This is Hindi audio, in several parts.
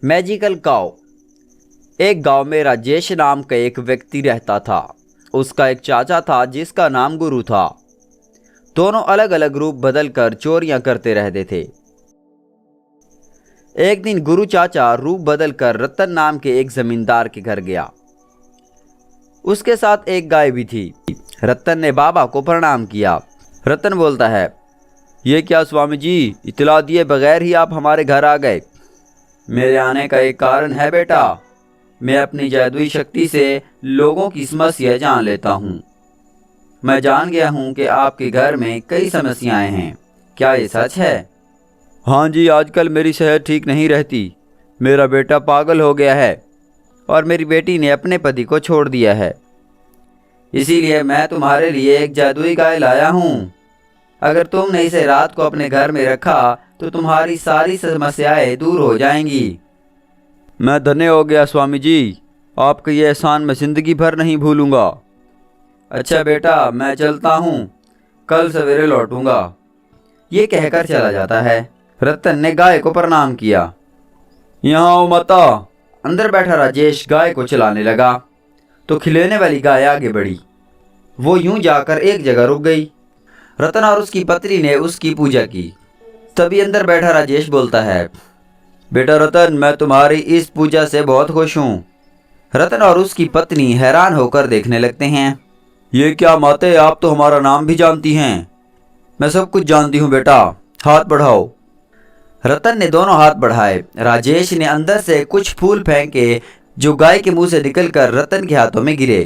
मैजिकल काऊ। एक गांव में राजेश नाम का एक व्यक्ति रहता था। उसका एक चाचा था जिसका नाम गुरु था। दोनों अलग अलग रूप बदलकर चोरियां करते रहते थे। एक दिन गुरु चाचा रूप बदलकर रतन नाम के एक जमींदार के घर गया। उसके साथ एक गाय भी थी। रतन ने बाबा को प्रणाम किया। रतन बोलता है, ये क्या स्वामी जी, इतला दिए बगैर ही आप हमारे घर आ गए। मेरे आने का एक कारण है बेटा। मैं अपनी जादुई शक्ति से लोगों की समस्या जान लेता हूँ। मैं जान गया हूँ कि आपके घर में कई समस्याएं हैं। क्या ये सच है? हाँ जी, आजकल मेरी सेहत ठीक नहीं रहती। मेरा बेटा पागल हो गया है और मेरी बेटी ने अपने पति को छोड़ दिया है। इसीलिए मैं तुम्हारे लिए एक जादुई गाय लाया हूँ। अगर तुमने इसे रात को अपने घर में रखा तो तुम्हारी सारी समस्याएं दूर हो जाएंगी। मैं धन्य हो गया स्वामी जी, आपका ये एहसान मैं जिंदगी भर नहीं भूलूंगा। अच्छा बेटा, मैं चलता हूँ, कल सवेरे लौटूंगा। ये कहकर चला जाता है। रतन ने गाय को प्रणाम किया। यहाँ आओ माता। अंदर बैठा राजेश गाय को चलाने लगा तो खिलौने वाली गाय आगे बढ़ी। वो यूं जाकर एक जगह रुक गई। रतन और उसकी पत्नी ने उसकी पूजा की। तभी अंदर बैठा राजेश बोलता है, बेटा रतन, मैं तुम्हारी इस पूजा से बहुत खुश हूँ। रतन और उसकी पत्नी हैरान होकर देखने लगते हैं। ये क्या माते, आप तो हमारा नाम भी जानती हैं। मैं सब कुछ जानती हूँ बेटा, हाथ बढ़ाओ। रतन ने दोनों हाथ बढ़ाए। राजेश ने अंदर से कुछ फूल फेंके जो गाय के मुंह से निकलकर रतन के हाथों में गिरे।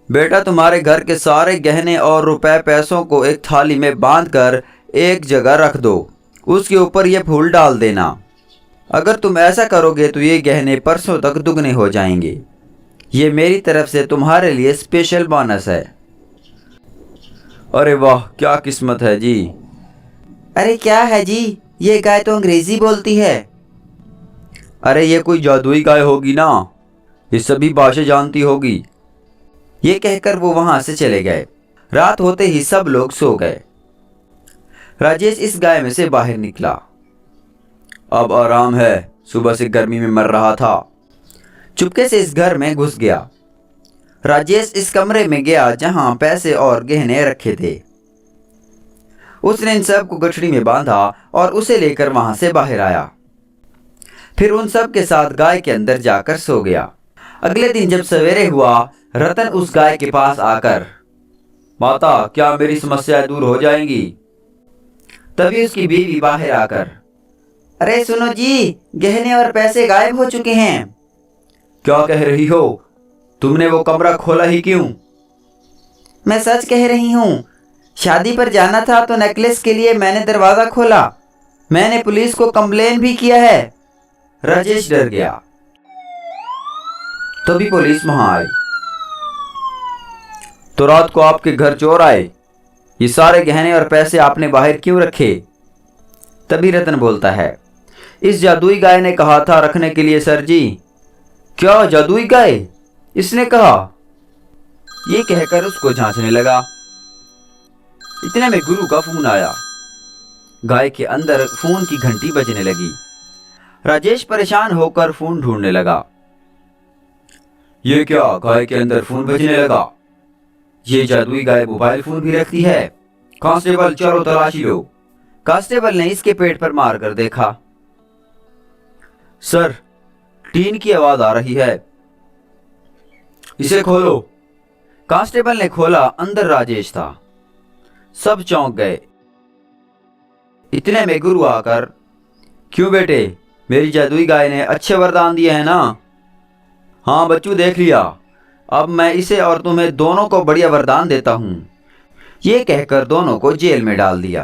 बेटा, तुम्हारे घर के सारे गहने और रुपए पैसों को एक थाली में बांधकर एक जगह रख दो। उसके ऊपर ये फूल डाल देना। अगर तुम ऐसा करोगे तो ये गहने परसों तक दुगने हो जाएंगे। ये मेरी तरफ से तुम्हारे लिए स्पेशल बोनस है। अरे वाह, क्या किस्मत है जी। अरे क्या है जी, ये गाय तो अंग्रेजी बोलती है। अरे ये कोई जादुई गाय होगी ना, ये सभी भाषा जानती होगी। ये कहकर वो वहां से चले गए। रात होते ही सब लोग सो गए। राजेश इस गाय में से बाहर निकला। अब आराम है, सुबह से गर्मी में मर रहा था। चुपके से इस घर में घुस गया। राजेश इस कमरे में गया जहां पैसे और गहने रखे थे। उसने इन सब को गठरी में बांधा और उसे लेकर वहां से बाहर आया। फिर उन सब के साथ गाय के अंदर जाकर सो गया। अगले दिन जब सवेरे हुआ, रतन उस गाय के पास आकर, माता, क्या मेरी समस्या दूर हो जाएंगी? तभी उसकी बीवी बाहर आकर, अरे सुनो जी, गहने और पैसे गायब हो चुके हैं। क्या कह रही हो? तुमने वो कमरा खोला ही क्यों? मैं सच कह रही हूँ। शादी पर जाना था तो नेकलेस के लिए मैंने दरवाजा खोला। मैंने पुलिस को कंप्लेन भी किया है। राजेश डर गया। तभी पुलिस वहां आई। तो रात को आपके घर चोर आए, ये सारे गहने और पैसे आपने बाहर क्यों रखे? तभी रतन बोलता है, इस जादुई गाय ने कहा था रखने के लिए सर जी। क्या जादुई गाय? इसने कहा। ये कहकर उसको जांचने लगा। इतने में गुरु का फोन आया। गाय के अंदर फोन की घंटी बजने लगी। राजेश परेशान होकर फोन ढूंढने लगा। ये क्या, गाय के अंदर फोन बजने लगा? ये जादुई गाय मोबाइल फोन भी रखती है। कांस्टेबल, चलो तलाशी लो। कांस्टेबल ने इसके पेट पर मार कर देखा। सर, टीन की आवाज आ रही है, इसे खोलो। कांस्टेबल ने खोला, अंदर राजेश था। सब चौंक गए। इतने में गुरु आकर, क्यों बेटे, मेरी जादुई गाय ने अच्छे वरदान दिए हैं ना? हाँ बच्चू, देख लिया। अब मैं इसे और तुम्हें दोनों को बढ़िया वरदान देता हूँ। ये कहकर दोनों को जेल में डाल दिया।